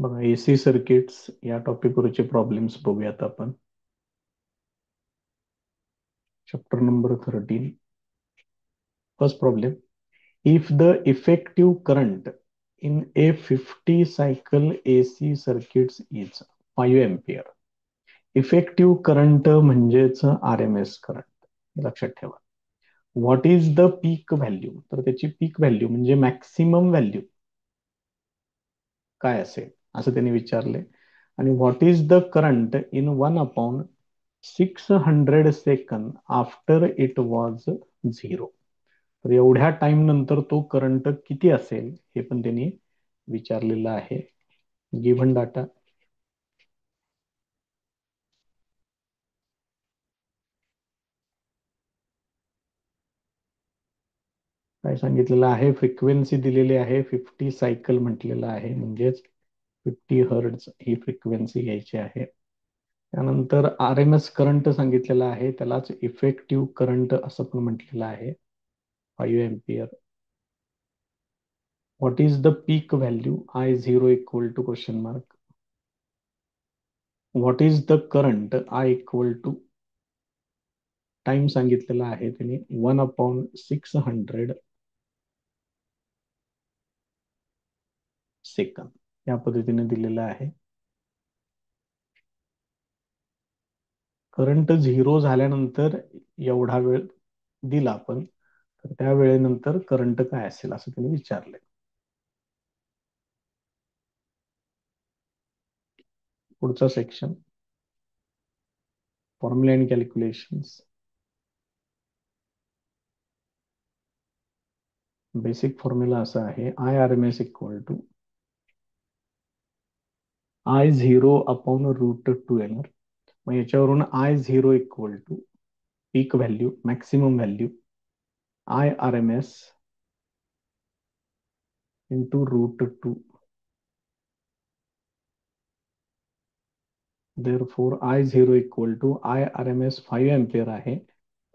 बघा, AC circuits या टॉपिकवरचे problems बघूयात आपण. Chapter number 13. First problem. If the effective current in A 50 cycle AC circuits is 5 ampere. Effective current म्हणजेच R M S current, लक्षात ठेवा. What is the peak value, तर त्याची पीक value म्हणजे मॅक्सिमम व्हॅल्यू काय असेल असं त्यांनी विचारले. आणि what is the current in 1/600 second after it was 0. तर एवढ्या टाइम नंतर तो करंट किती असेल हे पण त्यांनी विचारलेलं आहे. Given data. काय सांगितलेलं आहे, फ्रिक्वेन्सी दिलेली आहे 50 सायकल म्हटलेलं आहे, म्हणजेच 50 हर्ट्झ ही फ्रिक्वेन्सी घ्यायची आहे. त्यानंतर आर एम एस करंट सांगितलेला आहे, त्यालाच इफेक्टिव्ह करंट असं पण म्हटलेलं आहे, 5 ampere. What is the peak value I zero equal to question mark. What is the current I equal to time सांगितलेला आहे त्यांनी 1/600 सेकंद या पद्धतीने दिलेलं आहे. करंट झिरो झाल्यानंतर एवढा वेळ दिला आपण, तर त्या वेळेनंतर करंट काय असेल असं त्यांनी विचारले. पुढचा section, formula and calculations. Basic formula असा आहे, I R M S equal to I zero upon root 2 येणार. मग याच्यावरून I zero equal to peak value, maximum value, I R M S into root 2. Therefore I zero equal to I R M S 5 ampere आहे.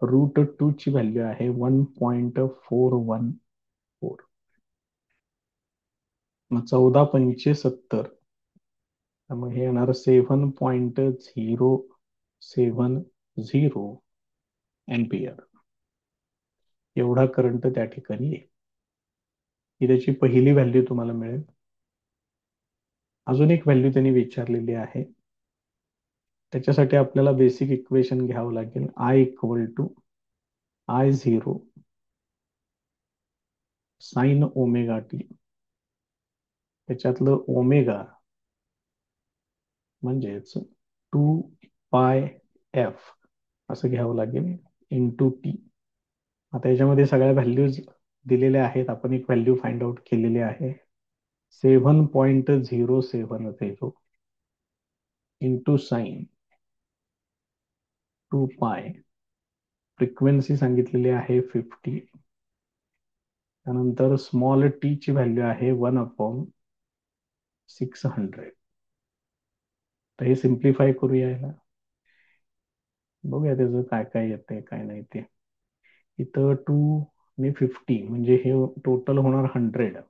Root 2 ची value आहे 1.414. मग 14×5 = 70. मग हे येणार 7.070 एम्पियर. एवढा करंट त्या ठिकाणी येईल. ही त्याची पहिली व्हॅल्यू तुम्हाला मिळेल. अजून एक व्हॅल्यू त्यांनी विचारलेली आहे, त्याच्यासाठी आपल्याला बेसिक इक्वेशन घ्यावं लागेल. I equal to I zero sine omega T. त्याच्यातलं ओमेगा म्हणजेच 2πf असं घ्यावं लागेल इंटू टी. आता याच्यामध्ये सगळ्या व्हॅल्यूज दिलेल्या आहेत, आपण एक व्हॅल्यू फाइंड आउट केलेली आहे, 7.070 इंटू साइन 2π. फ्रिक्वेन्सी सांगितलेली आहे 50. त्यानंतर स्मॉल टी ची व्हॅल्यू आहे 1/600. तर हे सिम्प्लिफाय करूया याला, बघूया त्याचं काय काय येतंय काय नाही ते. इथं 2 आणि 50 म्हणजे हे टोटल होणार 100.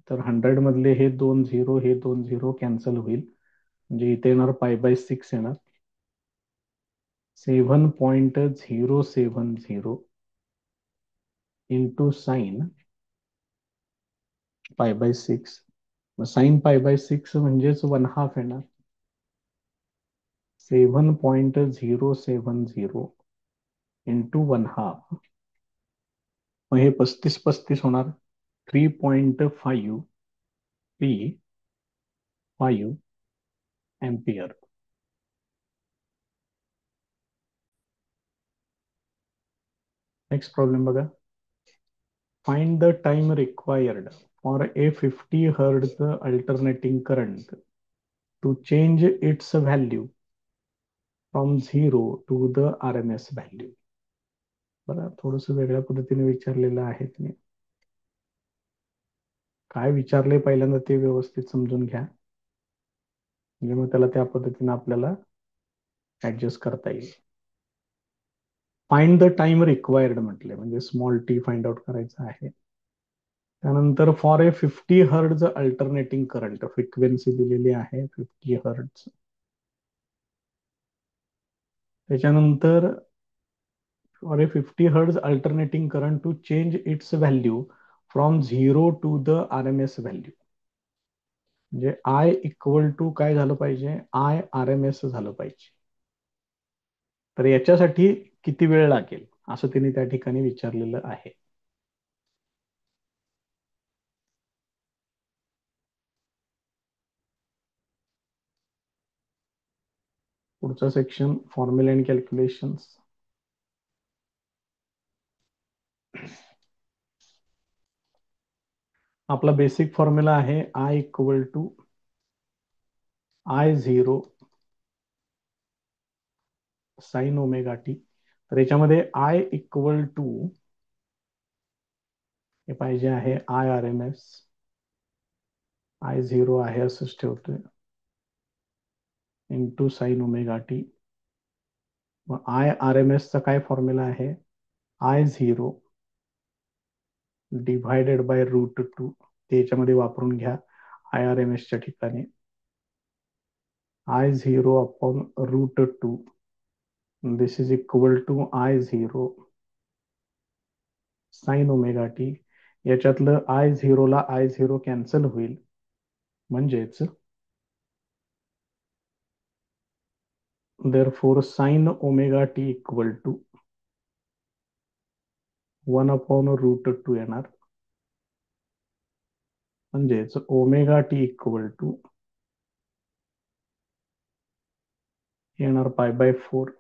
तर 100 मधले हे 2 झिरो, हे 2 झिरो कॅन्सल होईल, म्हणजे इथे येणार π/6 येणार. 7.070 इंटू साइन π/6. साइन π/6 म्हणजेच 1/2 येणार. 7.070 इंटू 1/2. मग हे 35 होणार. 3.5 नेक्स्ट प्रॉब्लेम बघा. Find the time required for a 50 hertz alternating current to change its value from 0 to the R M S value. बघा, थोडस वेगळ्या पद्धतीने विचारलेलं आहे तुम्ही. काय विचारले पहिल्यांदा ते व्यवस्थित समजून घ्या, म्हणजे मग त्याला त्या पद्धतीने आपल्याला ऍडजस्ट करता येईल. फाइंड द टाइम रिक्वायर्ड म्हटले म्हणजे स्मॉल टी फाइंड आउट करायचं आहे. त्यानंतर for a 50 hertz alternating current, frequency दिलेली आहे 50 हर्ट्ज. त्याच्यानंतर for a 50 hertz alternating current to change its value from 0 to the R M S value. म्हणजे I equal to काय झालं पाहिजे, आय आर एम एस झालं पाहिजे. तर याच्यासाठी किती वेळ लागेल असं त्यांनी त्या ठिकाणी विचारलेलं आहे. पुढचं सेक्शन फॉर्म्युला अँड कॅल्क्युलेशन्स. आपला बेसिक फॉर्म्युला आहे I equal to I zero sine omega T. तर याच्यामध्ये आय इक्वल टू हे पाहिजे आहे I R M S. I zero आहे असंच ठेवतोय इंटू साइन ओमेगा टी. मग आय आर एम एस चा काय फॉर्म्युला आहे, आय झिरो डिव्हायडेड बाय √2. ते याच्यामध्ये वापरून घ्या आय आर एम एस च्या ठिकाणी. I zero upon √2 this is equal to I zero sine omega T. याच्यातलं आय झिरोला आय झिरो कॅन्सल होईल, म्हणजेच therefore sine omega T equal to 1/√2 येणार. म्हणजेच ओमेगा टी इक्वल टू येणार π/4.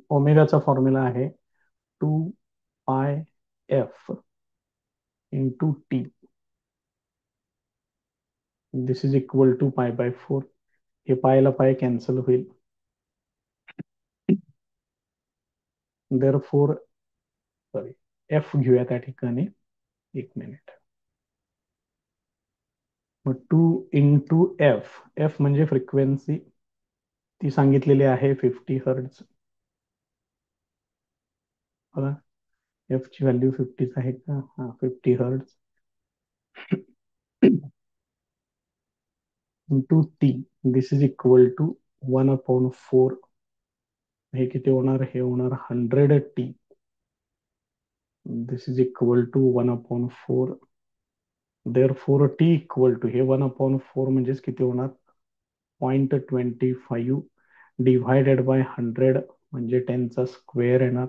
ओमेगाचा फॉर्म्युला आहे 2πf into T. This is equal to π/4. हे पायला पाय कॅन्सल होईल. therefore सॉरी एफ घेऊया त्या ठिकाणी, एक मिनिट. मग 2 × एफ म्हणजे फ्रिक्वेन्सी, ती सांगितलेली आहे 50 हर्ट्ज. बघा एफ ची व्हॅल्यू 50 आहे का, हा 50 hertz into T. This is equal to 1/4. हे किती होणार, हे होणार 100 T. This is equal to 1/4. therefore T equal to हे 1/4 म्हणजेच किती होणार 0.25 डिव्हायडेड बाय 100 म्हणजे 10चा स्क्वेअर येणार.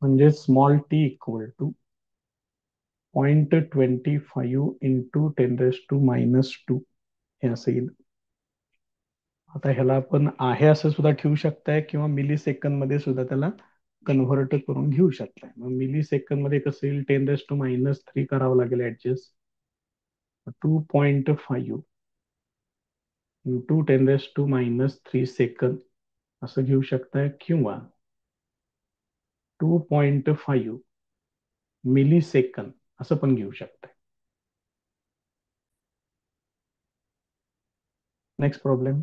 म्हणजे small T equal to 0.25 into 10⁻⁻2 हे असं येईल. आता ह्याला आपण आहे असं सुद्धा ठेवू शकताय किंवा मिली सेकंद मध्ये सुद्धा त्याला कन्व्हर्ट करून घेऊ शकताय. मग मिली सेकंद मध्ये कसं येईल, 10⁻³ करावं लागेल ऍडजस्ट. 2.5 इंटू 10⁻³ सेकंद असं घेऊ शकताय, किंवा 2.5 मिली सेकंद असं पण घेऊ शकताय. Next problem.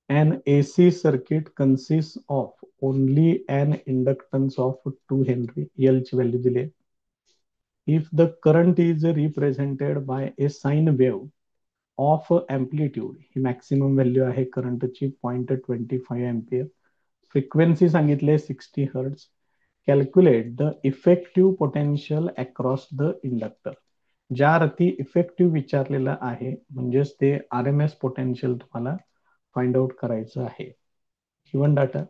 An AC circuit consists of only an inductance of 2 Henry. L ची व्हॅल्यू दिली. If the current is represented by a sine wave of amplitude, he maximum value आहे करंटची 0.25 एम्पियर. फ्रिक्वेन्सी सांगितले 60 hertz. Calculate the effective potential across the inductor. ज्या अर्थी effective विचारलेलं आहे, म्हणजेच ते आर एम एस पोटेन्शियल तुम्हाला फाइंड आउट करायचं आहे. Given data.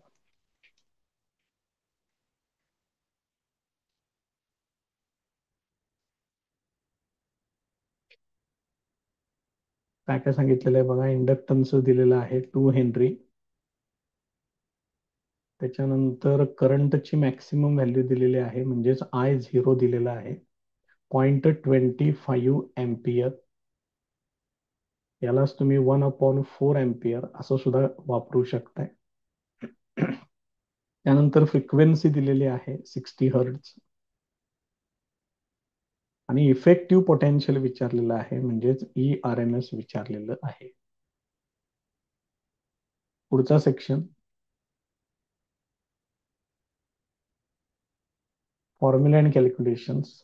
काय काय सांगितलेलं आहे बघा. इंडक्टन्स दिलेलं आहे 2 हेनरी. त्याच्यानंतर करंटची मॅक्सिमम व्हॅल्यू दिलेली आहे, म्हणजेच आय झिरो दिलेला आहे 0.25 एम्पियर. यालाच तुम्ही 1/4 एम्पियर असं सुद्धा वापरू शकताय. त्यानंतर फ्रिक्वेन्सी दिलेली आहे 60 हर्ट्ज आणि इफेक्टिव्ह पोटेन्शियल विचारलेलं आहे, म्हणजेच ई आर एम एस विचारलेलं आहे. पुढचा सेक्शन फॉर्म्युला अँड कॅल्क्युलेशन्स.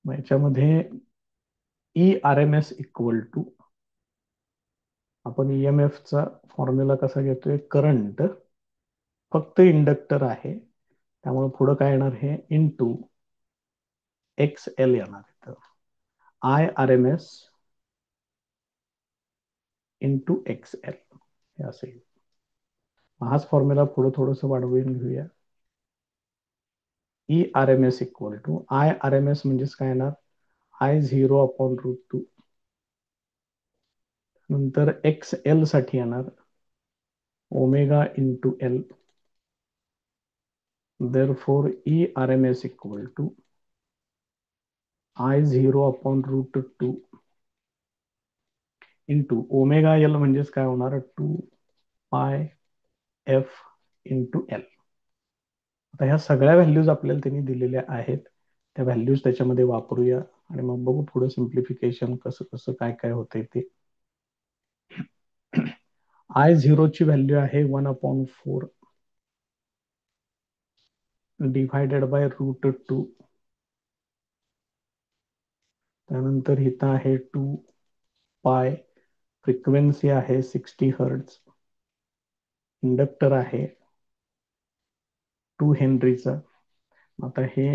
याच्यामध्ये ERMS इक्वल टू, आपण EMF चा फॉर्म्युला कसा घेतोय, करंट फक्त इंडक्टर आहे त्यामुळे पुढे काय येणार, हे इंटू XL येणार. तर IRMS इंटू XL हे असेल. हाच फॉर्म्युला पुढे थोडस वाढवून घेऊया. ERMS इक्वल टू IRMS म्हणजेच काय येणार, I0 अपॉन √2. नंतर XL साठी येणार omega into L. Therefore ERMS equal to I0 upon √2 into omega L म्हणजेच काय होणार, 2πf इंटू L. आता ह्या सगळ्या व्हॅल्यूज आपल्याला त्यांनी दिलेल्या आहेत, त्या व्हॅल्यूज त्याच्यामध्ये वापरूया आणि मग बघू पुढे सिम्प्लिफिकेशन कसं कसं काय काय होतंय ते. I0 ची व्हॅल्यू आहे 1/4 डिवायडेड बाय √2. त्यानंतर इथं आहे 2π, फ्रिक्वेन्सी आहे 60 हर्ट्ज, इंडक्टर आहे 2 हेनरीचा. आता हे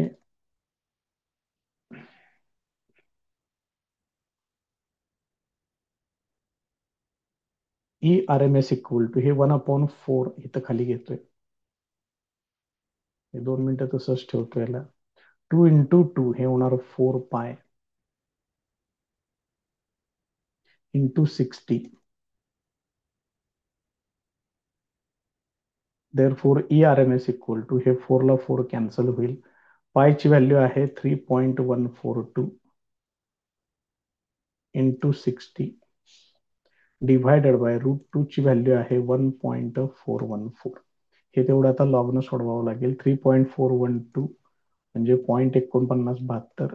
ERMS इक्वल टू, हे 1/4 इथं खाली घेतोय, हे 2 मिनिटं तसंच ठेवतो याला. 2 इंटू 2 हे होणार 4π into 60. Therefore ERMS equal to, हे 4 ला 4 कॅन्सल होईल, पायची व्हॅल्यू आहे 3.142 इंटू 60 डिवायडेड बाय √2 ची व्हॅल्यू आहे 1.414. हे तेवढं आता लॉगनं सोडवावं लागेल. 3.412 म्हणजे 0.4972,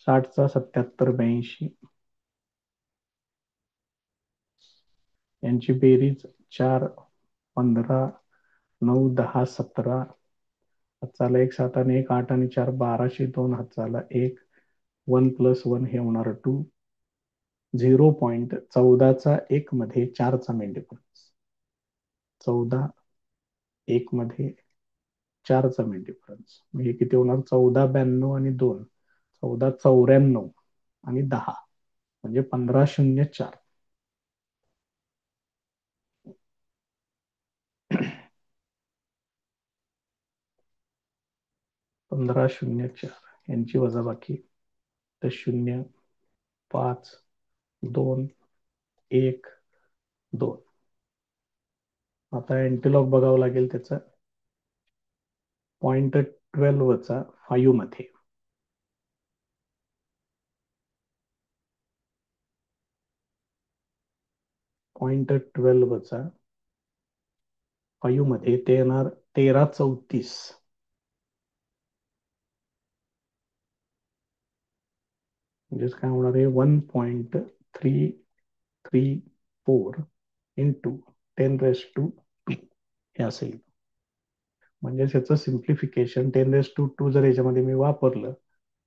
60चा 77 82, यांची बेरीज 4 15 9 10 17, हातचाला 1 7 आणि 1 8 आणि 4 12, 2 हातचाला 1, 1 + 1 हे होणार 2, 0.14चा 1 मध्ये 4चा मेन डिफरन्स, 14 1 मध्ये 4चा मेन डिफरन्स, म्हणजे किती होणार, 14 92 आणि 2, 14 94 आणि 10, म्हणजे 1504. 1504 यांची वजाबाकी, तर 0 5 2 1 2. आता एंटीलॉग बघावं लागेल त्याचं. 0.12 चा 5 मध्ये, 0.12 चा 5 मध्ये ते येणार 1334, म्हणजेच काय होणार आहे 1.334 इंटू 10⁻², हे असेल. म्हणजे याचं सिम्प्लिफिकेशन 10⁻² जर याच्यामध्ये मी वापरलं,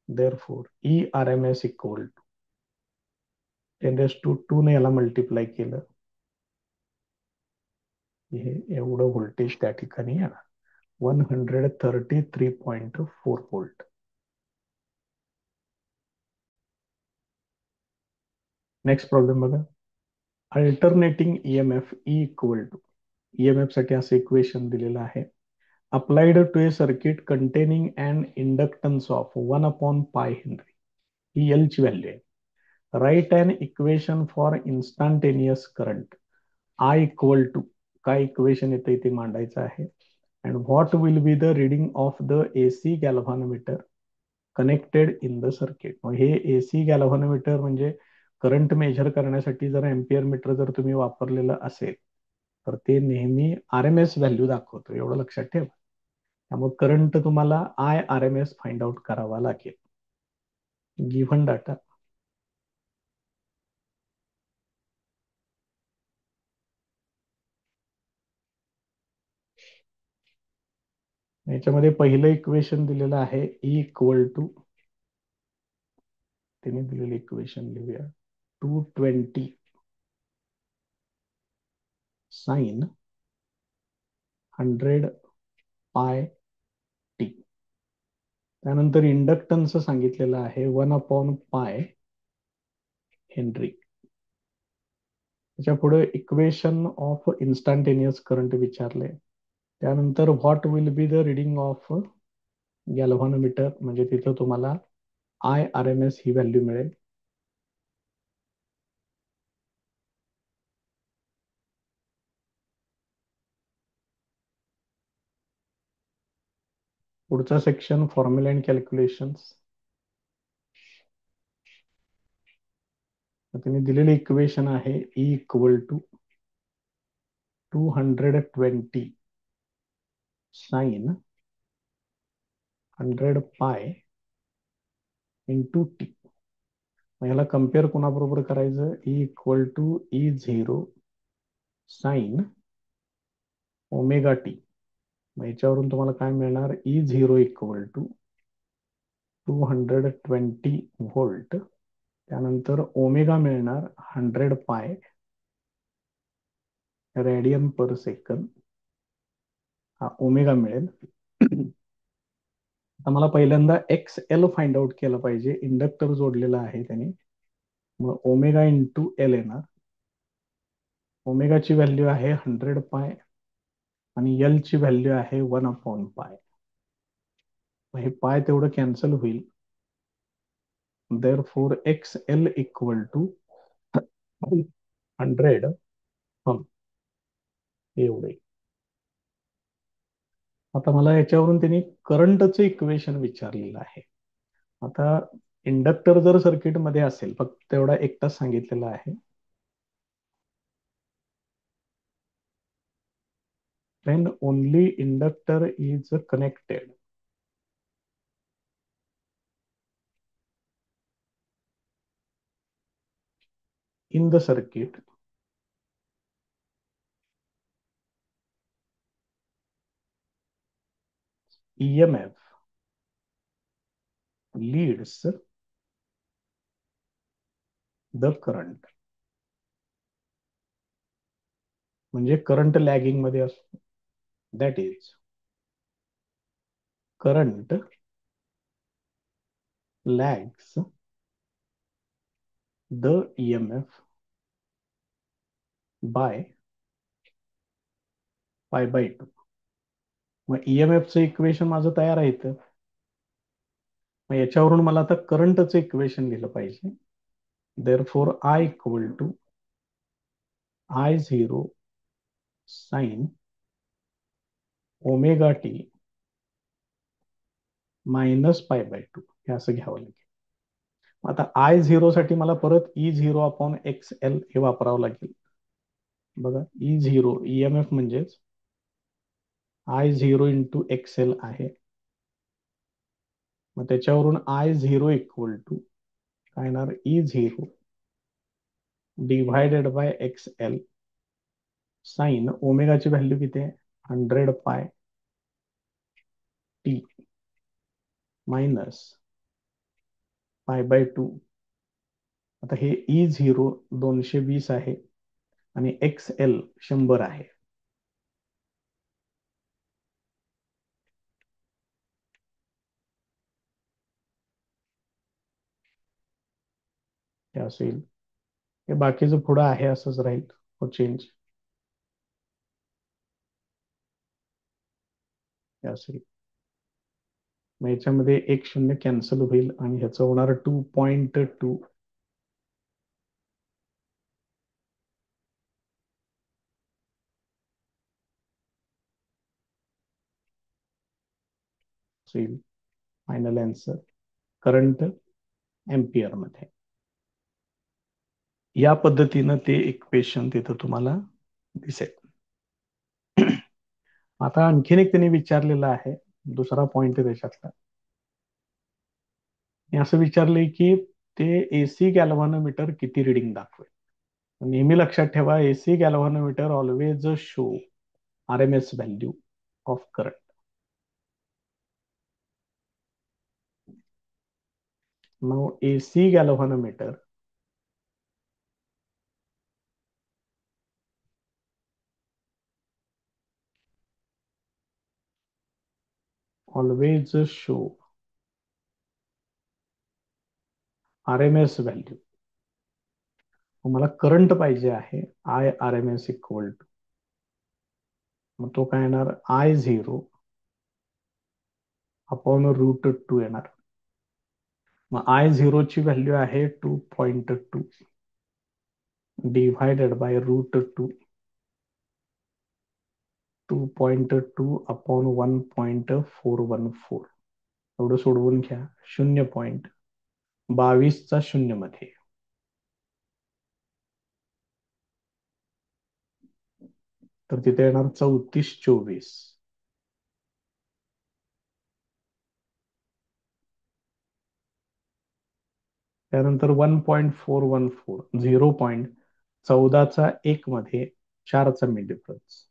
therefore ERMS इक्वल टू 10⁻² ने याला मल्टिप्लाय केलं, हे एवढं व्होल्टेज त्या ठिकाणी येणार, 133.4 व्होल्ट. नेक्स्ट प्रॉब्लेम बघा. Alternating EMF E equal to, EMF साठी असं इक्वेशन दिलेलं आहे. Applied to a circuit containing an inductance of 1/π henry, ही L ची व्हॅल्यू आहे. Write an equation for instantaneous current I equal to, काय इक्वेशन येतं इथे मांडायचं आहे. And what will be the reading of the AC galvanometer connected in the circuit. मग हे AC गॅल्व्हॅनोमीटर म्हणजे करंट मेजर करण्यासाठी जर एम्पियर मीटर जर तुम्ही वापरलेलं असेल तर ते नेहमी RMS व्हॅल्यू दाखवतो, एवढं लक्षात ठेवा. त्यामुळे करंट तुम्हाला IRMS फाइंड आउट करावा लागेल. गिव्हन डाटा याच्यामध्ये पहिलं इक्वेशन दिलेलं आहे ई इक्वल टू, त्याने दिलेलं इक्वेशन लिहूया, 220 साइन 100 पाय टी. त्यानंतर इंडक्टन्स सांगितलेलं आहे 1/पाय हेनरी. त्याच्या पुढे इक्वेशन ऑफ इन्स्टंटेनियस करंट विचारले. त्यानंतर what will be the reading of galvanometer, म्हणजे तिथं तुम्हाला IRMS ही व्हॅल्यू मिळेल. पुढचा सेक्शन फॉर्म्युला अँड कॅल्क्युलेशन्स. त्यांनी दिलेले इक्वेशन आहे E equal to 220 sign 100 pi into T. याला कम्पेअर कोणाबरोबर करायचं, E equal to E0 sine omega T. मग याच्यावरून तुम्हाला काय मिळणार, E0 इक्वल टू 220 व्होल्ट. त्यानंतर ओमेगा मिळणार 100 पाय रेडियन पर सेकंद, हा ओमेगा मिळेल. आता मला पहिल्यांदा XL फाइंड आउट केलं पाहिजे, इंडक्टर जोडलेला आहे त्याने. मग ओमेगा इंटू एल येणार. ओमेगाची व्हॅल्यू आहे 100 पाय आणि एल ची व्हॅल्यू आहे 1/पाय. हे पाय तेवढं कॅन्सल होईल. therefore XL इक्वल टू 100 एवढे. आता मला याच्यावरून त्यांनी करंटचं इक्वेशन विचारलेलं आहे. आता इंडक्टर जर सर्किटमध्ये असेल, फक्त तेवढा एक तास सांगितलेला आहे, then only inductor is connected in the circuit EMF leads the current. म्हणजे करंट लॅगिंग मध्ये असतो, that is current lags the EMF by π/2. मग EMF इक्वेशन माझं तयार आहे इथं. मग याच्यावरून मला आता करंटचं इक्वेशन लिहिलं पाहिजे. therefore I equal to I0 sine omega T minus π/2 हे असं घ्यावं लागेल. आता I0 साठी मला परत E0/XL हे वापरावं लागेल. बघा, E0 EMF म्हणजेच I0 इंटू XL आहे. मग त्याच्यावरून I0 इक्वल टू काय येणार, E0 divided by XL sine ओमेगाची व्हॅल्यू किती आहे, 100 पाय टी मायनस π/2. आता हे E0 220 आहे आणि XL 100 आहे. हे असेल, हे बाकीचं पुढं आहे असंच राहील, हो चेंज हे असेल. मग याच्यामध्ये एक शून्य कॅन्सल होईल आणि ह्याचं होणार 2.2 होईल फायनल आन्सर करंट एम्पियर मध्ये. या पद्धतीनं ते इक्वेशन तिथं तुम्हाला दिसेल. आता आणखीन एक त्यांनी विचारलेलं आहे, दुसरा पॉइंट त्याच्यातला. असं विचारलंय की ते एसी गॅल्व्हॅनोमीटर किती रिडिंग दाखवेल. नेहमी लक्षात ठेवा, AC galvanometer always show RMS value of current. Now AC galvanometer always show RMS value. मला करंट पाहिजे आहे I R M S equal to, मग तो काय येणार I0 अपॉन √2 येणार. मग I0 ची व्हॅल्यू आहे 2.2 डिव्हायडेड बाय √2, 2.2 अपॉन 1.414. एवढं सोडवून घ्या. 0.22चा शून्य मध्ये, तर तिथे येणार 3424. त्यानंतर 1.414, 0.14चा 1 मध्ये 4चा मिड डिफरन्स.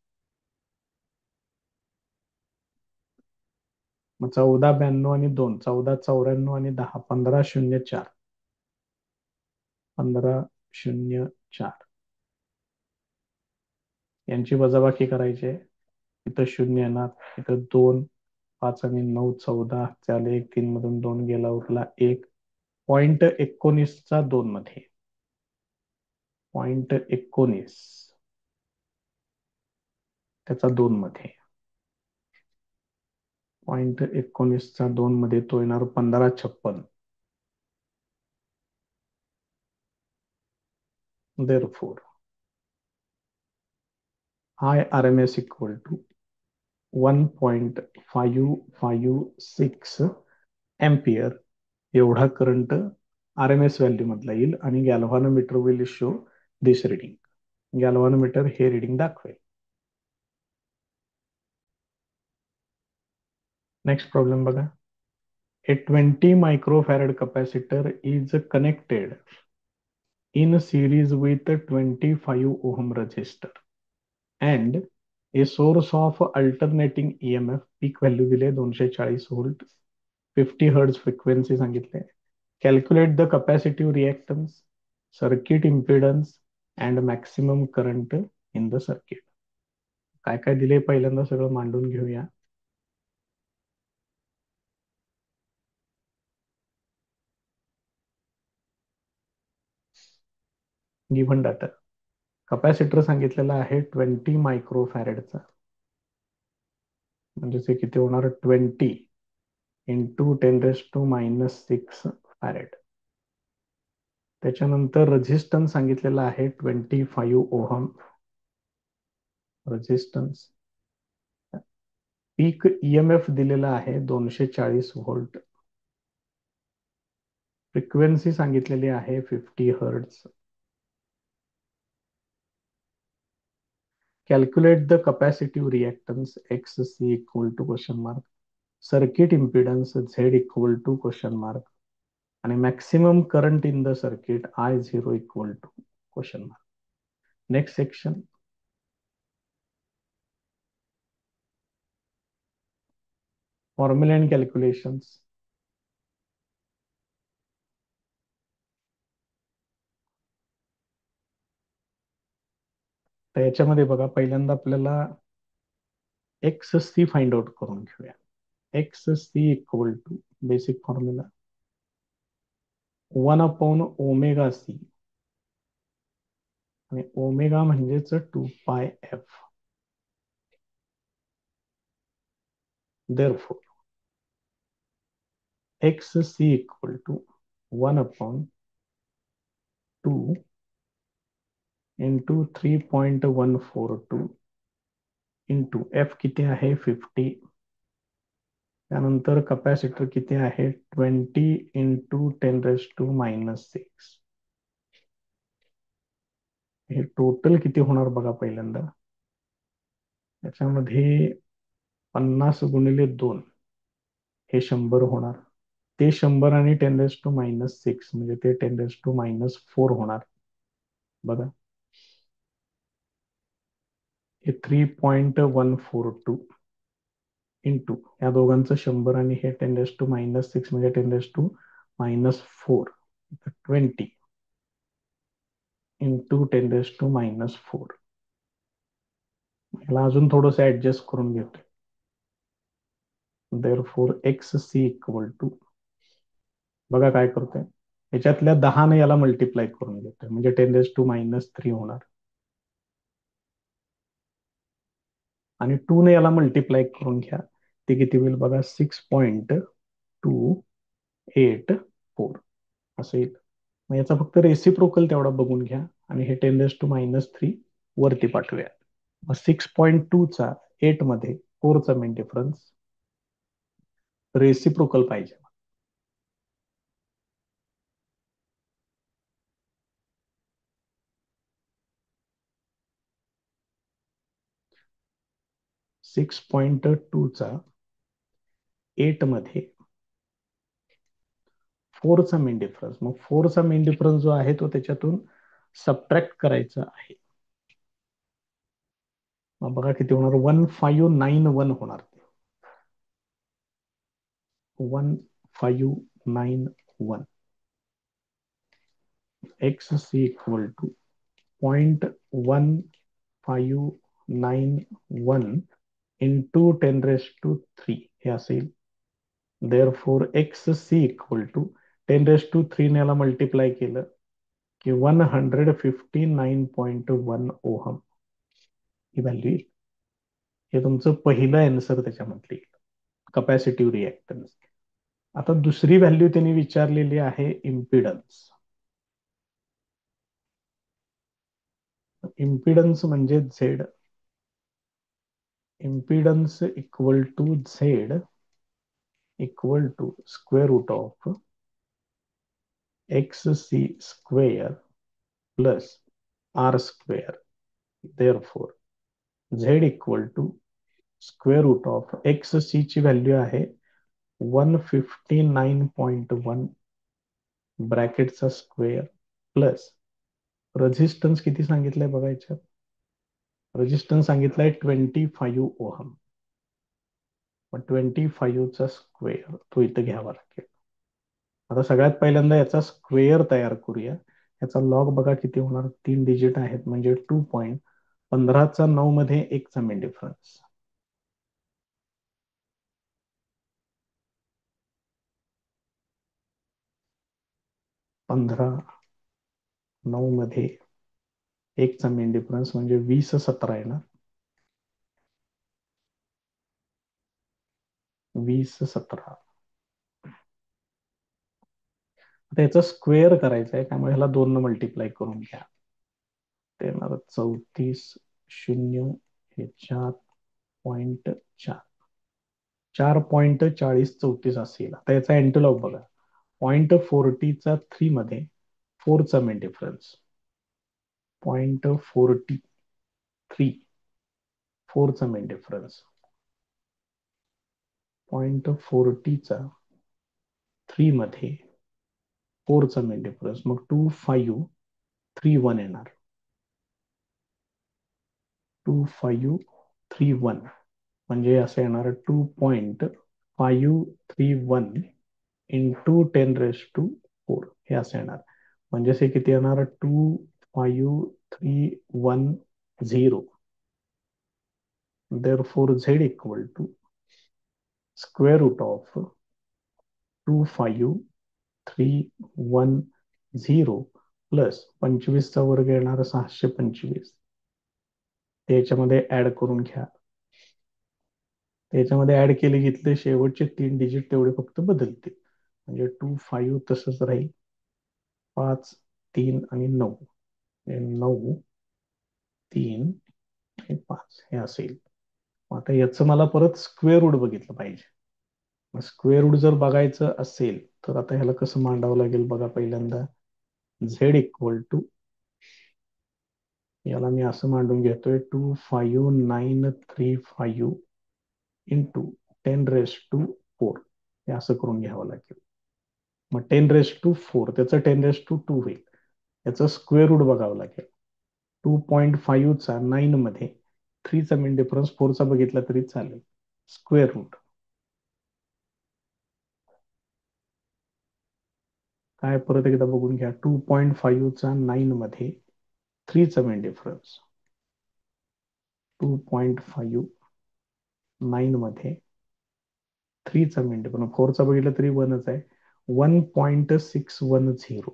मग 1492 आणि 2, 1494 आणि 10, 1504, 1504 यांची वजाबाकी करायची आहे. इथं 0 येणार, इथं 2, 5 आणि 9, 14, त्याला 1, 3 मधून 2 गेला, उरला 1. 0.19चा 2 मध्ये, 0.19 त्याचा 2 मध्ये, 0.19चा 2 मध्ये तो येणार 1556. Therefore, IRMS equal to 1.556 ampere एवढा करंट RMS व्हॅल्यू मधला येईल आणि गॅल्व्हॅनोमीटर विल शो दिस रिडिंग. गॅल्व्हॅनोमीटर हे रिडिंग दाखवेल. नेक्स्ट प्रॉब्लेम बघा. A 20 microfarad capacitor is connected in series with a 25 ohm resistor and a source of alternating EMF. Peak value दिले 240 volt, 50 hertz frequency सांगितले. Calculate the capacitive reactance, circuit impedance and maximum current in the circuit. काय काय दिले पहिल्यांदा सगळं मांडून घेऊया. Given data. Capacitor सांगितलेला आहे 20 मायक्रोफॅरेडचा, म्हणजे ते किती होणार 20 इंटू 10⁻⁻6 फॅरेड. त्याच्यानंतर रेझिस्टन्स सांगितलेला आहे 25 ओहम रेझिस्टन्स. पीक ईएमएफ दिलेला आहे 240 व्होल्ट. फ्रिक्वेन्सी सांगितलेली आहे 50 hertz. Calculate the capacitive reactance XC equal to question mark, circuit impedance Z equal to question mark आणि maximum current in the circuit I0 equal to question mark. Next section. Formula and calculations. तर याच्यामध्ये बघा, पहिल्यांदा आपल्याला XC find out करून घेऊया. XC equal to basic formula 1/ω/C आणि omega म्हणजेच 2πf. Therefore, XC equal to 1/2 into 3.142 into F किती आहे 50. त्यानंतर कॅपॅसिटर किती आहे 20 इंटू 10⁻⁻6. हे टोटल किती होणार बघा पहिल्यांदा. याच्यामध्ये 50 गुणिले 2 हे 100 होणार. ते 100 आणि 10⁻⁻6 म्हणजे ते 10⁻⁻4 होणार बघा. हे 3.142 इंटू या दोघांचं 100 आणि हे 10⁻⁻6 म्हणजे -4 20 इंटू 10⁻⁻⁴. याला अजून थोडंसं ऍडजस्ट करून घेतो. Therefore X C equal to, बघा काय करतोय, याच्यातल्या 10 याला मल्टिप्लाय करून घेतोय म्हणजे 10⁻³ होणार, आणि 2 ने याला मल्टिप्लाय करून घ्या, ते किती होईल बघा, 6.284 असं येईल. मग याचा फक्त रेसिप्रोकल तेवढा बघून घ्या आणि हे 10⁻³ वरती पाठवूया. मग 6.2चा 8 मध्ये 4चा मेन डिफरन्स रेसिप्रोकल पाहिजे. 6.2चा 8 मध्ये 4चा मेन डिफरन्स, मग 4चा मेन डिफरन्स जो आहे तो त्याच्यातून सबट्रॅक्ट करायचा आहे. मग बघा किती होणार, 1591 होणार. 1591 X C equal to 0.1591 into 10⁻³ हे असेल. Therefore X C equal to 10⁻³ ने याला मल्टिप्लाय केलं की 159.1 ओहम ही व्हॅल्यू येईल. हे तुमचं पहिलं आन्सर त्याच्यामधली कपॅसिटिव्ह रिॲक्टन्स. आता दुसरी व्हॅल्यू त्यांनी विचारलेली आहे इम्पिडन्स. इम्पिडन्स म्हणजे Z. Impedance equal to Z equal to square root of X C square plus R square. Therefore Z equal to square root of X C ची value आहे 159.1 ब्रॅकेटचा square plus resistance किती सांगितलंय बघा, याच्यात resistance सांगितलंय 25 ohm. 25चा square तो इथं घ्यावा लागेल. आता सगळ्यात पहिल्यांदा याचा स्क्वेअर तयार करूया. याचा लॉग बघा किती होणार, 3 डिजिट आहेत म्हणजे 2.15चा 9 मध्ये 1चा मेन डिफरन्स. पंधरा 9 मध्ये 1चा मेन डिफरन्स म्हणजे 2017 आहे ना, 2017. आता याचा स्क्वेअर करायचा आहे त्यामुळे ह्याला 2 मल्टिप्लाय करून घ्या. ते येणार 34,000 हे 4.4 4.4034 असेल. आता याचा अँटीलॉग बघा, 0.40चा 3 मध्ये 4चा मेन डिफरन्स, 0.43 4चा मेन डिफरन्स, 0.40चा 3 मध्ये 4चा मेन डिफरन्स, मग 2531 येणार. 2531 म्हणजे असं येणार 2.531 इंटू 10⁻⁴ हे असं येणार. म्हणजे हे किती येणार, 25310. Therefore Z equal to square root of 25310 plus 25चा वर्ग येणार 625. त्याच्यामध्ये ऍड करून घ्या. त्याच्यामध्ये ऍड केले घेतले शेवटचे 3 डिजिट तेवढे फक्त बदलतील म्हणजे 25 तसंच राहील. 5 3 आणि 9, 9 3 आणि 5 हे असेल. आता याचं मला परत स्क्वेअर रूट बघितलं पाहिजे. स्क्वेअर रूट जर बघायचं असेल तर आता ह्याला कसं मांडावं लागेल बघा. पहिल्यांदा झेड इक्वल टू, याला मी असं मांडून घेतोय 25935 इंटू 10⁻⁴ हे असं करून घ्यावं लागेल. मग 10⁻⁴ त्याचं 10⁻² होईल. याचं स्क्वेअर रूट बघावं लागेल. 2.5चा 9 मध्ये 3चा मेन डिफरन्स 4चा बघितला तरी चालेल. स्क्वेअर रूट काय परत एकदा बघून घ्या. 2.5चा 9 मध्ये 3चा मेन डिफरन्स. 2.5 9 मध्ये 3चा मेन डिफरन्स. 4चा बघितलं तरी 1च आहे. 1.610.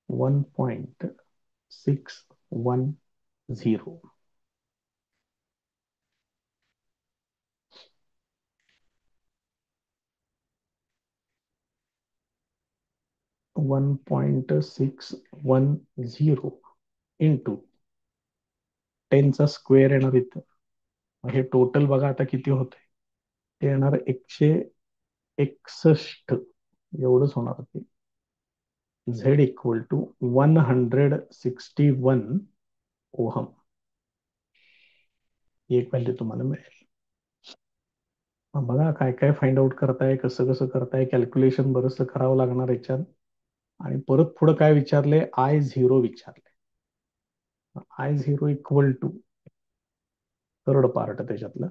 1.610. 1.610 इंटू 10चा स्क्वेअर येणार इथं. हे टोटल बघा आता किती होत आहे. ते येणार 161 एवढंच होणार ते. Z equal to 161 ohm. एक व्हॅल्यू तुम्हाला मिळेल. बघा काय काय फाइंड आउट करताय, कसं कसं करताय. कॅल्क्युलेशन बरंचसं करावं लागणार याच्यात. आणि परत पुढे काय विचारले, I0 विचारले. I0 equal to third part त्याच्यातलं.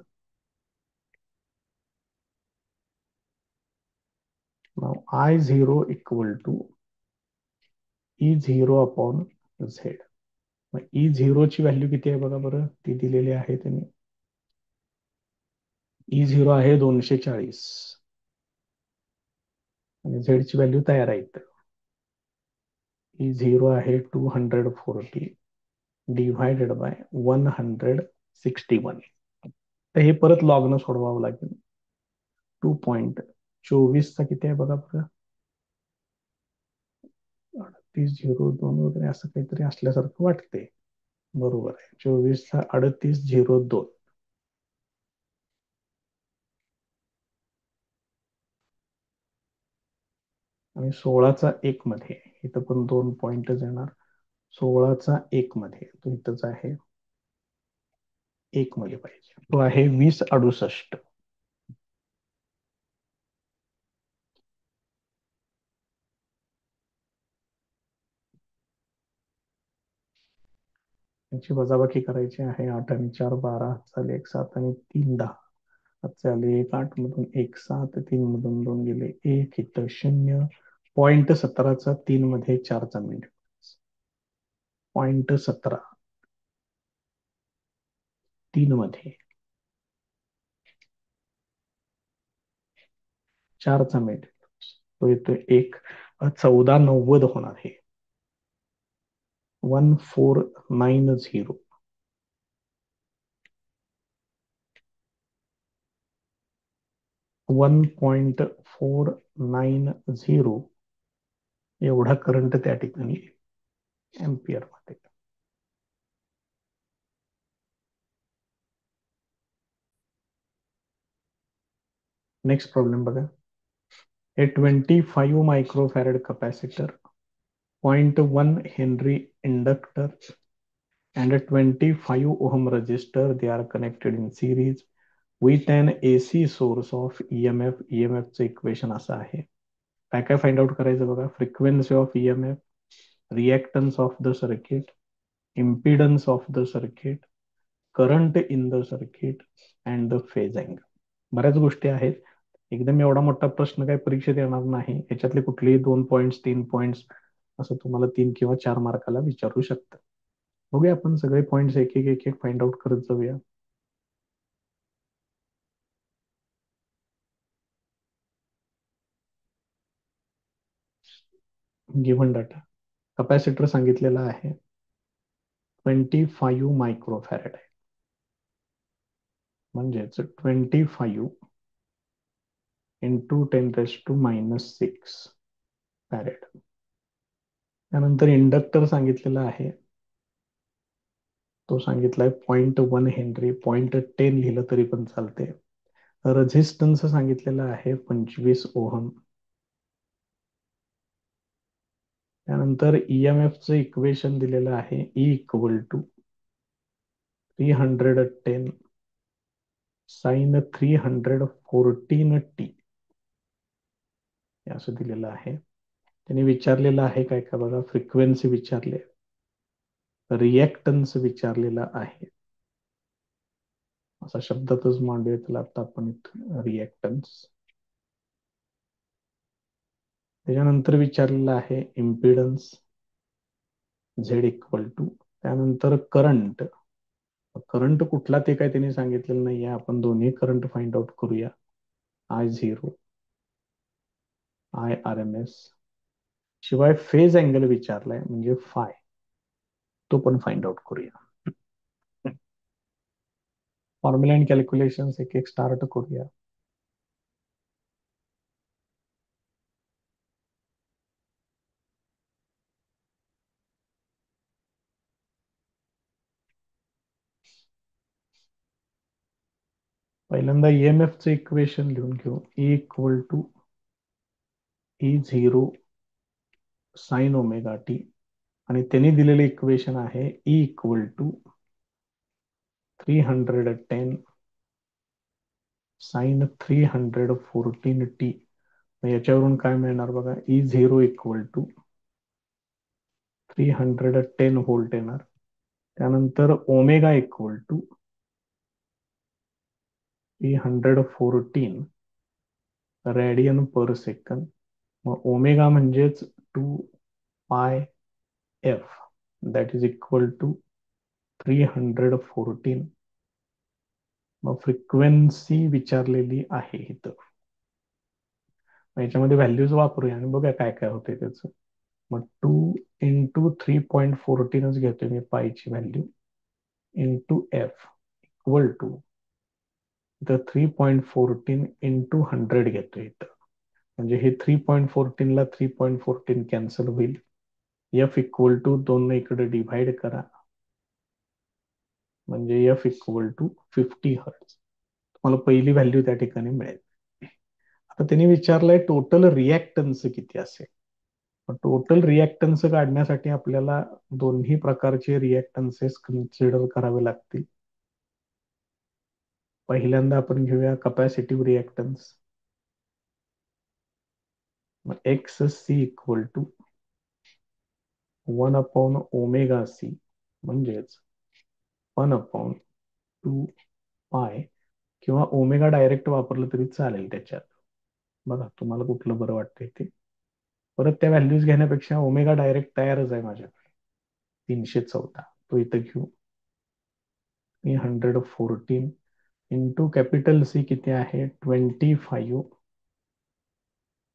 I0 equal to E0 upon Z. मग E0 ची व्हॅल्यू किती आहे बघा बरं, ती दिलेली आहे त्यांनी. E0 आहे 240 आणि झेड ची व्हॅल्यू तयार आहे इथं. E0 आहे 240 डिव्हायडेड बाय 161. तर हे परत लॉगनं सोडवावं लागेल. 2.24चा किती आहे बघा बरं, 3802 वगैरे असं काहीतरी असल्यासारखं वाटते. बरोबर आहे, 24चा 3802. आणि 16चा 1 मध्ये, इथं पण 2 पॉइंटच येणार. 16चा 1 मध्ये तो इथंच आहे, 1 मध्ये पाहिजे. तो आहे 2068. याची वजाबाकी करायची आहे. 8 आणि 4 12, चालेल 1 7 आणि 3 10. आता आले 1 8 मधून 1 7, 3 मधून 2 गेले 1, इथं 0. 0.17चा 3 मध्ये 4चा मिनिट. 0.17 3 मध्ये 4चा मिनिट. तो येतो 1. 1490 होणार आहे. 1490. 1.490 एवढा करंट त्या ठिकाणी एम्पियर मध्ये. नेक्स्ट प्रॉब्लेम बघा. ए 25 microfarad capacitor, 0.1 Henry inductor and a 25 ohm resistor, they are connected in series with an AC source of EMF. EMF चं इक्वेशन असं आहे. काय काय फाइंड आउट करायचं बघा. Frequency of EMF, reactance of the circuit, impedance of the circuit, current in the circuit and the phase angle. बऱ्याच गोष्टी आहेत. एकदम एवढा मोठा प्रश्न काही परीक्षेत येणार नाही. याच्यातले कुठलेही 2 पॉइंट्स 3 पॉइंट्स असं तुम्हाला 3 किंवा 4 मार्काला विचारू शकतं. बघूया आपण सगळे पॉइंट्स एक एक एक एक फाइंड आउट करत जाऊया. Given data. कपॅसिटर सांगितलेला आहे 25 मायक्रोफॅरेड आहे, म्हणजेच 25 इंटू 10⁻⁻6 फॅरेड. त्यानंतर इंडक्टर सांगितलेला आहे, तो सांगितलाय 0.1 हेनरी. 0.10 लिहिलं तरी पण चालते. रेझिस्टन्स सांगितलेला आहे 25 ओहम. त्यानंतर EMF चं इक्वेशन दिलेलं आहे, E equal to 310 sign 314t असं दिलेलं आहे. त्यांनी विचारलेलं आहे काय काय बघा. फ्रिक्वेन्सी विचारले, रिएक्टन्स विचारलेला आहे. असा शब्दातच मांडूया त्याला आता आपण. रिएक्टन्स त्याच्यानंतर विचारलेलं आहे इम्पिडन्स झेड इक्वल टू, त्यानंतर करंट. करंट कुठला ते काय त्यांनी सांगितलेलं नाहीये, आपण दोन्ही करंट फाइंड आउट करूया. I0, IRMS, शिवाय फेज अँगल विचारलाय म्हणजे फाय, तो पण फाइंड आउट करूया. फॉर्म्युला अँड कॅल्क्युलेशन एक एक स्टार्ट करूया. पहिल्यांदा EMF चं इक्वेशन लिहून घेऊ. E equal to E0 sine omega T, आणि त्यांनी दिलेले इक्वेशन आहे E equal to 310 sine 314 T. याच्यावरून काय मिळणार बघा, E0 इक्वल टू 310 व्होल्ट येणार. त्यानंतर omega equal to 314 radian per second. मग ओमेगा म्हणजेच 2πf, that is equal to 314. मग फ्रिक्वेन्सी विचारलेली आहे इथं. याच्यामध्ये व्हॅल्यूज वापरूया आणि बघूया काय काय होते त्याचं. मग 2 × 3.14च घेतोय मी पायची व्हॅल्यू, इंटू एफ इक्वल टू इथं 3.14 × 100 घेतोय इथं. म्हणजे हे 3.14 ला 3.14 कॅन्सल होईल. एफ इक्वल टू 2 इकडे डिव्हाइड करा, म्हणजे एफ इक्वल टू 50 हर्ट्ज. तुम्हाला पहिली व्हॅल्यू त्या ठिकाणी मिळेल. आता त्यांनी विचारलंय टोटल रिॲक्टन्स किती असेल. टोटल रिॲक्टन्स काढण्यासाठी आपल्याला दोन्ही प्रकारचे रिॲक्टन्सेस कन्सिडर करावे लागतील. पहिल्यांदा आपण घेऊया capacitive reactance. X C equal to 1/ओमेगा सी, म्हणजेच 1/2π, किंवा ओमेगा डायरेक्ट वापरलं तरी चालेल त्याच्यात. बघा तुम्हाला कुठलं बरं वाटतंय ते. परत त्या व्हॅल्यूज घेण्यापेक्षा ओमेगा डायरेक्ट तयारच आहे माझ्याकडे, 314, तो इथं घेऊ. 314 इंटू कॅपिटल सी किती आहे, 25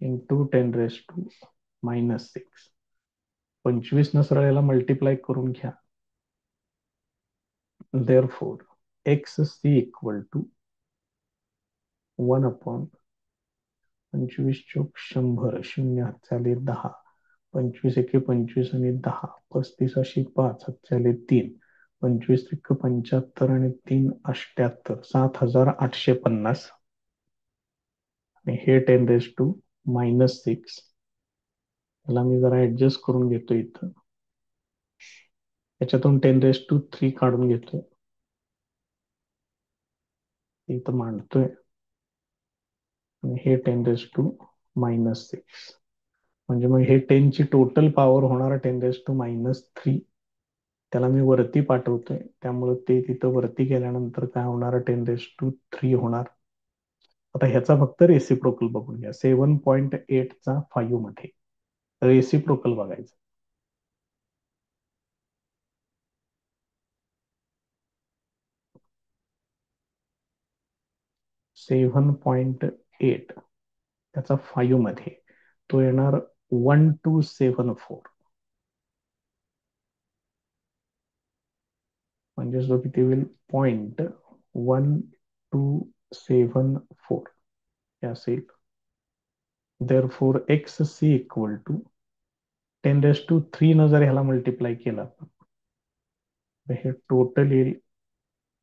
इंटू 10⁻⁻6. 25 न सरळ याला मल्टिप्लाय करून घ्या. Therefore X C equal to 1/25 × 100, 0 हातचे 10, 25 एके 25 आणि 10, 35 अशी 5 हातचे 3, 25 त्रिक 75 आणि 3 78, 7850. आणि हे 10⁻⁻6, त्याला मी जरा ऍडजस्ट करून घेतो इथं. याच्यातून 10⁻³ काढून घेतोय, इथं मांडतोय. आणि हे 10⁻⁻6, म्हणजे मग हे 10 ची टोटल पॉवर होणार 10⁻⁻3. त्याला मी वरती पाठवतोय, त्यामुळे ते तिथं वरती गेल्यानंतर काय होणार, 10⁻³ होणार. आता ह्याचा फक्त रेसिप्रोकल बघून घ्या. 7.8 चा 5 मध्ये रेसिप्रोकल बघायचं. 7.8 त्याचा 5 मध्ये तो येणार 1274. म्हणजे जो किती होईल, 0.1274 हे असेल. Therefore X C equal to 10⁻³ न जर ह्याला मल्टिप्लाय केला तर हे टोटल येईल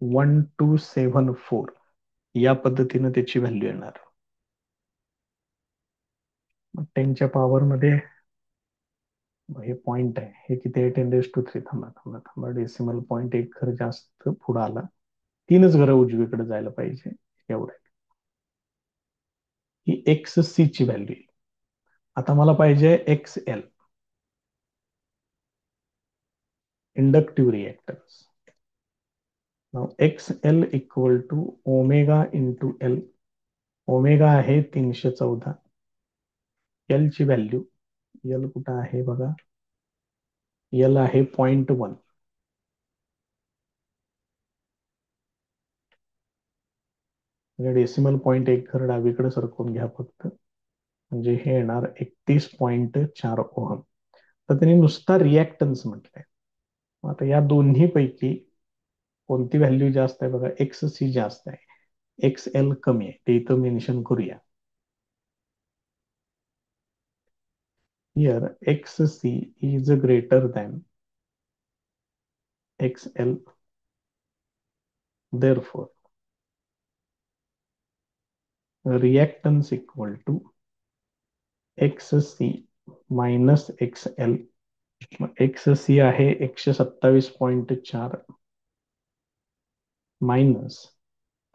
1274. या पद्धतीने त्याची व्हॅल्यू येणार. मग 10च्या पॉवर मध्ये हे पॉइंट आहे, हे किती आहे, 10⁻³ थांबा थांबा थांबा, डेसिमल पॉइंट एक घर जास्त पुढे आला, 3च घरं उजवीकडे जायला पाहिजे, एवढं. ही एक्स सी ची व्हॅल्यू. आता मला पाहिजे X L, inductive reactance. X L equal to omega into L. Omega आहे 314, एल ची व्हॅल्यू, एल कुठं आहे बघा, एल आहे 0.1. म्हणजे डेसिमल पॉईंट एक घर डावीकडे सरकवून घ्या फक्त, म्हणजे हे येणार 31.4 ओहम. तर त्यांनी नुसता रिॲक्टन्स म्हटलंय. आता या दोन्ही पैकी कोणती व्हॅल्यू जास्त आहे बघा, एक्स सी जास्त आहे, एक्स एल कमी आहे, ते इथं मेन्शन करूया. Here X C is greater than X L, therefore reactance equal to X C minus X L. X C आहे 127.4 मायनस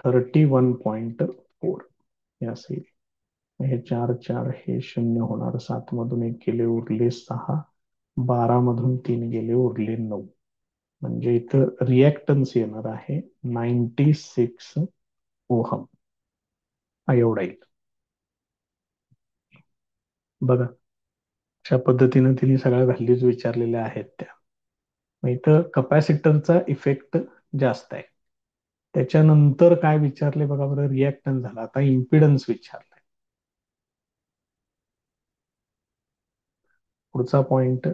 31.4 हे असेल. हे 4 4 हे 0 होणार, 7 मधून 1 गेले उरले 6, 12 मधून 3 गेले उरले 9. म्हणजे इथं रिॲक्टन्स येणार आहे 96 ओहम, हा एवढा येईल. बघा अशा पद्धतीने तिने सगळ्या व्हॅल्यूज विचारलेल्या आहेत त्या. मग इथं कपॅसिटरचा इफेक्ट जास्त आहे. त्याच्यानंतर काय विचारले बघा बरं, रिॲक्टन्स झाला, आता इम्पिडन्स विचारलाय. पुढचा पॉइंट,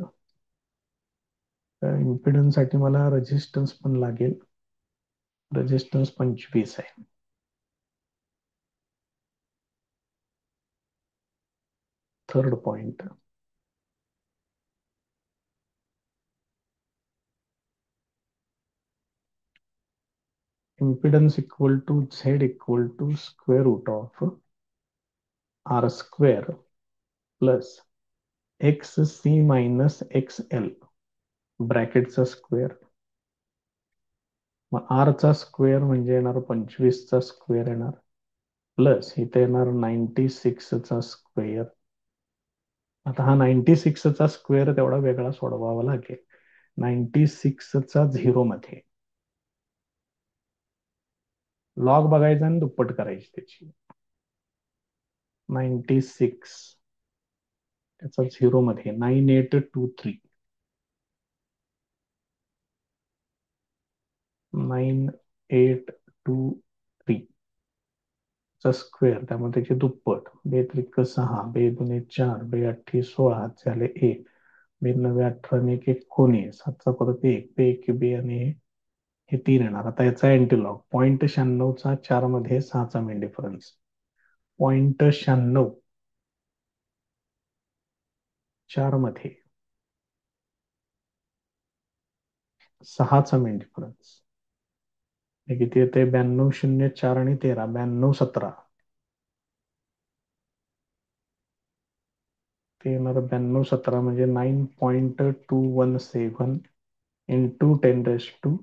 इम्पिडन्स साठी मला रेजिस्टन्स पण लागेल. रेजिस्टन्स 25 आहे. Third point, impedance equal to Z equal to square root of R square plus X C minus X L ब्रॅकेटचा स्क्वेअर. मग आर चा स्क्वेअर म्हणजे येणार 25 चा स्क्वेअर येणार, प्लस इथे येणार 96 चा स्क्वेअर. आता हा 96 चा स्क्वेअर तेवढा वेगळा सोडवावा लागेल. 96 चा 0 मध्ये लॉग बघायचा आणि दुप्पट करायची त्याची. 96 त्याचा 0 मध्ये 9823, 9823 चा स्क्वेअर, त्यामुळे त्याची दुप्पट. 2 त्रिक 6, 2 दूने 4, 2 8 16 झाले 1, 2 9 18 19 7चा परत 1, 2 1 2 आणि हे 3 येणार. आता याचा अँटीलॉग 0.96 चा 4 मध्ये 6चा मेन डिफरन्स, 0.96 4 मध्ये 6चा मेन डिफरन्स. हे किती येते, 92 0 4 आणि 13, 92 17. ते येणार 92 17 म्हणजे 9.217 इंटू 10⁻³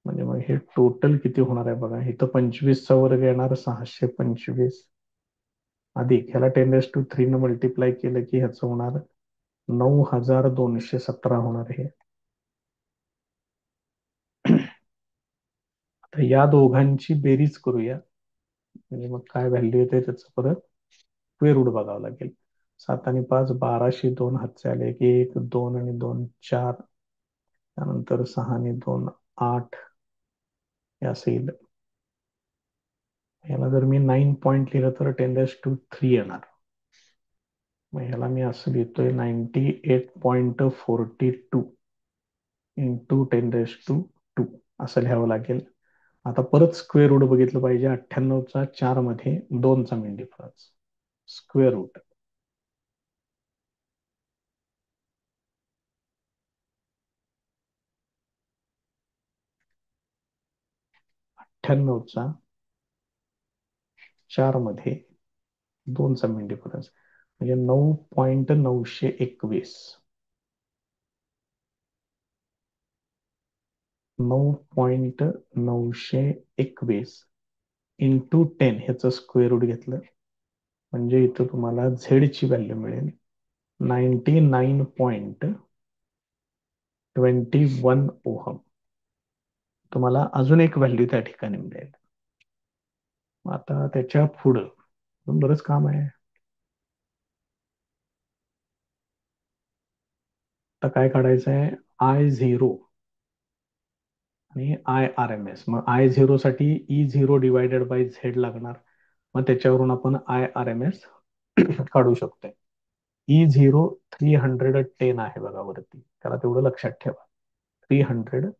म्हणजे मग हे टोटल किती होणार आहे बघा. इथं 25 चा वर्ग येणार 625, अधिक ह्याला 10⁻³ न मल्टिप्लाय केलं की ह्याचं होणार 9217 होणार हे. आता या दोघांची बेरीज करूया, म्हणजे मग काय व्हॅल्यू येते त्याचं परत स्क्वेअर रूट बघावं लागेल. 7 आणि 5 12, 2 हातचे आले की 1 2 आणि 2 4, त्यानंतर 6 आणि 2 8 हे असं येईल. याला जर मी 9 पॉईंट लिहिलं तर 10⁻³ येणार. मग ह्याला मी असं लिहितोय 98.42 इंटू 10⁻² असं लिहावं लागेल. आता परत स्क्वेअर रूट बघितलं पाहिजे. 98 चा 4 मध्ये 2 चा मेन डिफरन्स, स्क्वेअर रूट 98 चा 4 मध्ये 2 चा मेन डिफरन्स म्हणजे 9.921, 9.921 इंटू 10 ह्याचं स्क्वेअर रूट घेतलं म्हणजे इथं तुम्हाला झेड ची व्हॅल्यू मिळेल 99.21 ओहम. तुम्हाला अजून एक व्हॅल्यू त्या ठिकाणी मिळेल. आता त्याच्या पुढं बरंच काम आहे. तर काय काढायचं आहे, I0 आणि IRMS. मग I0 साठी E0 डिवायडेड बाय झेड लागणार. मग त्याच्यावरून आपण IRMS काढू शकतोय. E0 310 आहे बघा वरती, त्याला तेवढं लक्षात ठेवा. 310.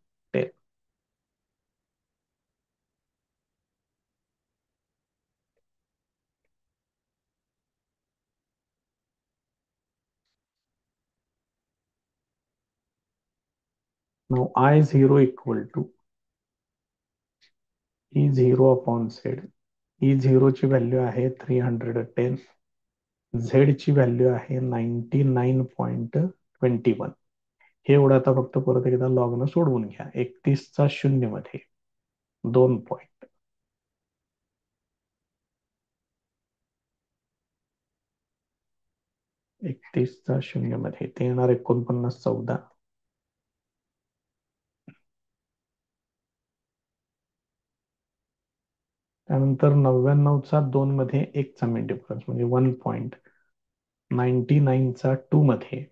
Now I0 equal to E0 upon Z. E0 ची व्हॅल्यू आहे 310. झेड ची व्हॅल्यू आहे 99.21. हे एवढं आता फक्त परत एकदा लॉगनं सोडवून घ्या. 31चा शून्य मध्ये 2 पॉईंट. 31चा शून्य मध्ये ते येणार 49.14. त्यानंतर 99चा 2 मध्ये 1चा मिड डिफरन्स म्हणजे 1 पॉईंट. 99चा 2 मध्ये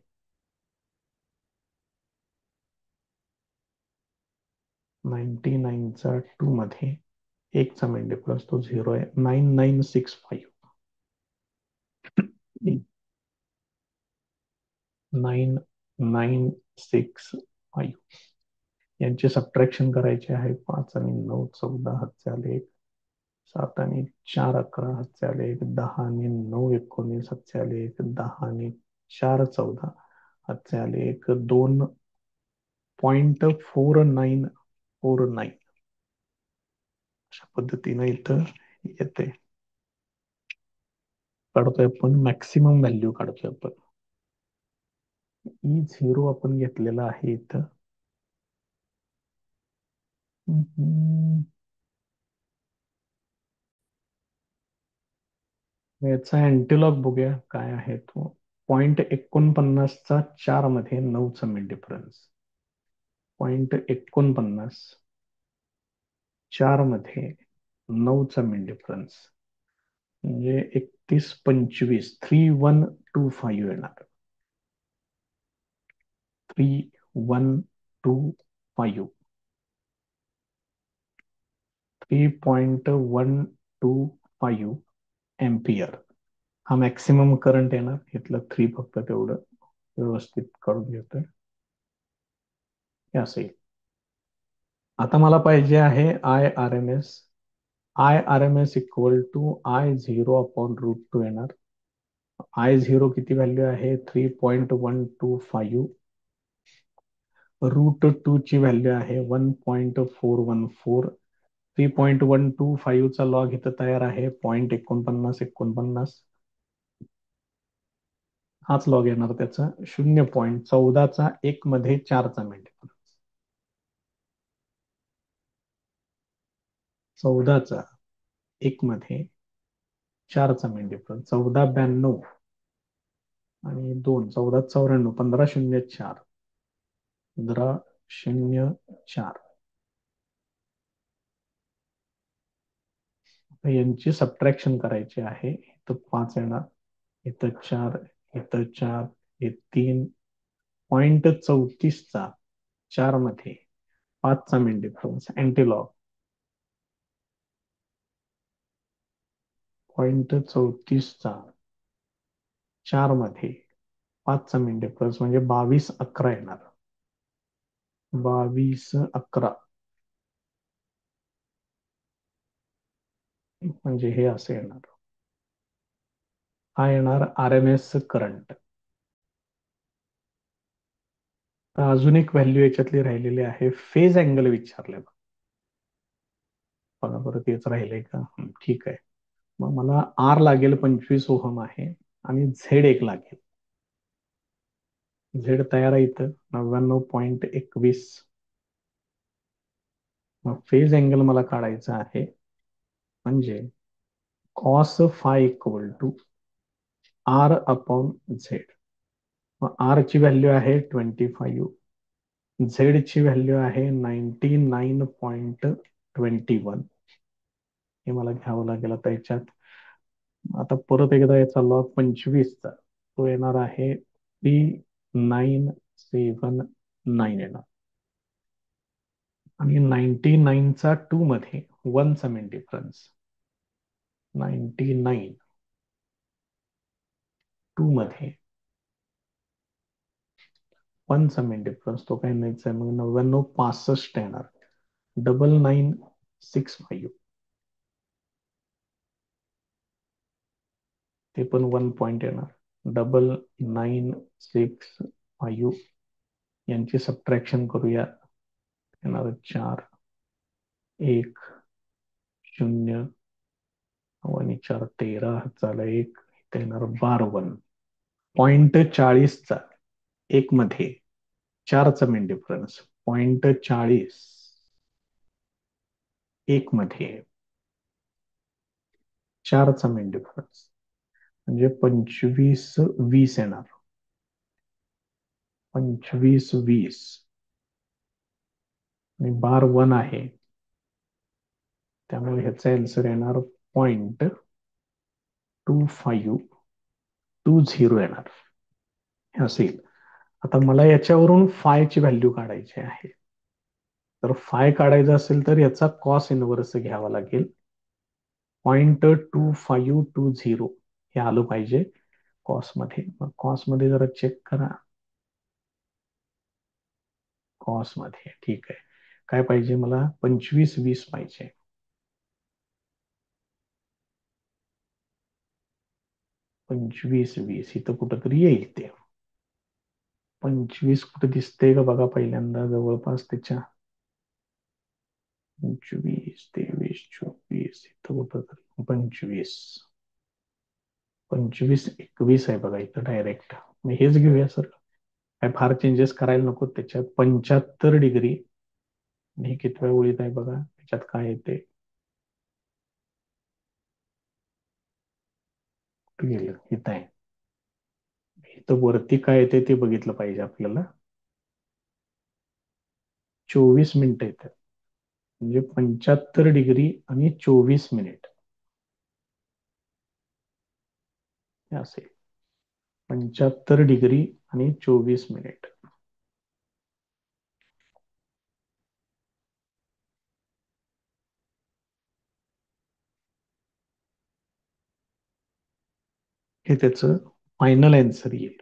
99चा 2 मध्ये 1चा मिड डिफरन्स तो 0 आहे. 9965. 9965 यांचे सबट्रॅक्शन करायचे आहे. 5 आणि 9 14 हातचे आले 1. 7 आणि 4 11 हातचे आले 1. 10 आणि 9 19 हातचे आले 1. 10 आणि 4 14 हातचे आले 1. 2.4949 अशा पद्धतीने इथं येते. काढतोय आपण मॅक्सिमम व्हॅल्यू काढतोय आपण. E0 आपण घेतलेला आहे इथं. याचा अँटीलॉग बघूया काय आहे तो. 0.49चा 4 मध्ये 9चा मिड डिफरन्स. 0.49 4 मध्ये 9चा मिड डिफरन्स म्हणजे 3125. 3125 येणार. 3125. 3.125 एम्पियर हा मॅक्सिमम करंट येणार. इथलं 3 फक्त तेवढं व्यवस्थित काढून घेतोय. हे असेल. आता मला पाहिजे आहे IRMS. IRMS equal to I0 upon √2 येणार. I0 किती व्हॅल्यू आहे, 3.125. √2 ची व्हॅल्यू आहे 1.414. 3.125 चा लॉग इथं तयार आहे 0.49. हाच लॉग येणार त्याचा. 0.14चा 1 मध्ये 4चा मिड डिफरन्स. 14चा 1 मध्ये 4चा मिड डिफरन्स. 1492 आणि 2. 1494. 1504. 1504. यांची सबट्रॅक्शन करायची आहे. इथं 5 येणार, इथं 4, इथं 4, हे 3. 0.34चा 4 मध्ये 5चा मिड डिफरन्स. अँटीलॉग 0.34चा 4 मध्ये 5चा मिड डिफरन्स म्हणजे 2211 येणार. 2211 म्हणजे हे असं येणार. हा येणार RMS करंट. अजून एक व्हॅल्यू याच्यातली राहिलेली आहे. फेज अँगल विचारले बघा बरं, तेच राहिले का. ठीक आहे. मग मला R लागेल 25 ओहम आहे आणि झेड 1 लागेल. झेड तयार आहे इथं 99.21. मग फेज अँगल मला काढायचा आहे म्हणजे cos phi equal to R upon Z. मग R ची व्हॅल्यू आहे 25. झेड ची व्हॅल्यू आहे 99.21. हे मला घ्यावं लागेल आता याच्यात. आता परत एकदा याचा लॉग 25चा तो येणार आहे 39. 79 येणार. आणि 99चा 2 मध्ये 1 समेन डिफरन्स. 99 2 मध्ये 1 समेन डिफरन्स, तो काही नाहीच आहे. मग 99 65 येणार. 9965 ते पण 1 पॉइंट येणार. 9965 यांची सबट्रॅक्शन करूया. येणार 4 1 0 आणि 4 13 झालं. एक इथे येणार 12 .40चा 1 मध्ये 4चा मेन डिफरन्स. .40 1 मध्ये 4चा मेन डिफरन्स म्हणजे 25-20 येणार. 25-20 आणि बार 1 आहे, त्यामुळे ह्याचा आन्सर येणार .2520 येणार. हे असेल. आता मला याच्यावरून फायची व्हॅल्यू काढायची आहे. तर फाय काढायचं असेल तर याचा कॉस इनव्हर्स घ्यावा लागेल. .2520 हे आलं पाहिजे कॉस मध्ये. मग कॉस मध्ये जरा चेक करा. कॉस मध्ये ठीक आहे. काय पाहिजे मला? 25-20 पाहिजे. 25-20 इथं कुठंतरी येईल ते. 25 कुठे दिसते का बघा पहिल्यांदा जवळपास त्याच्या. 25 23 24 इथं कुठं 25 21 आहे बघा इथं डायरेक्ट. मग हेच घेऊया सर. काय फार चेंजेस करायला नको त्याच्यात. 75 डिग्री हे कितव्या ओळीत आहे बघा, त्याच्यात काय येते. कुठे गेलं? इथं आहे. इथं वरती काय येते ते बघितलं पाहिजे आपल्याला. 24 मिनिटं येतात. म्हणजे 75 डिग्री आणि 24 मिनिट हे असेल. 75 डिग्री आणि 24 मिनिट. हे त्याचं फायनल आन्सर येईल.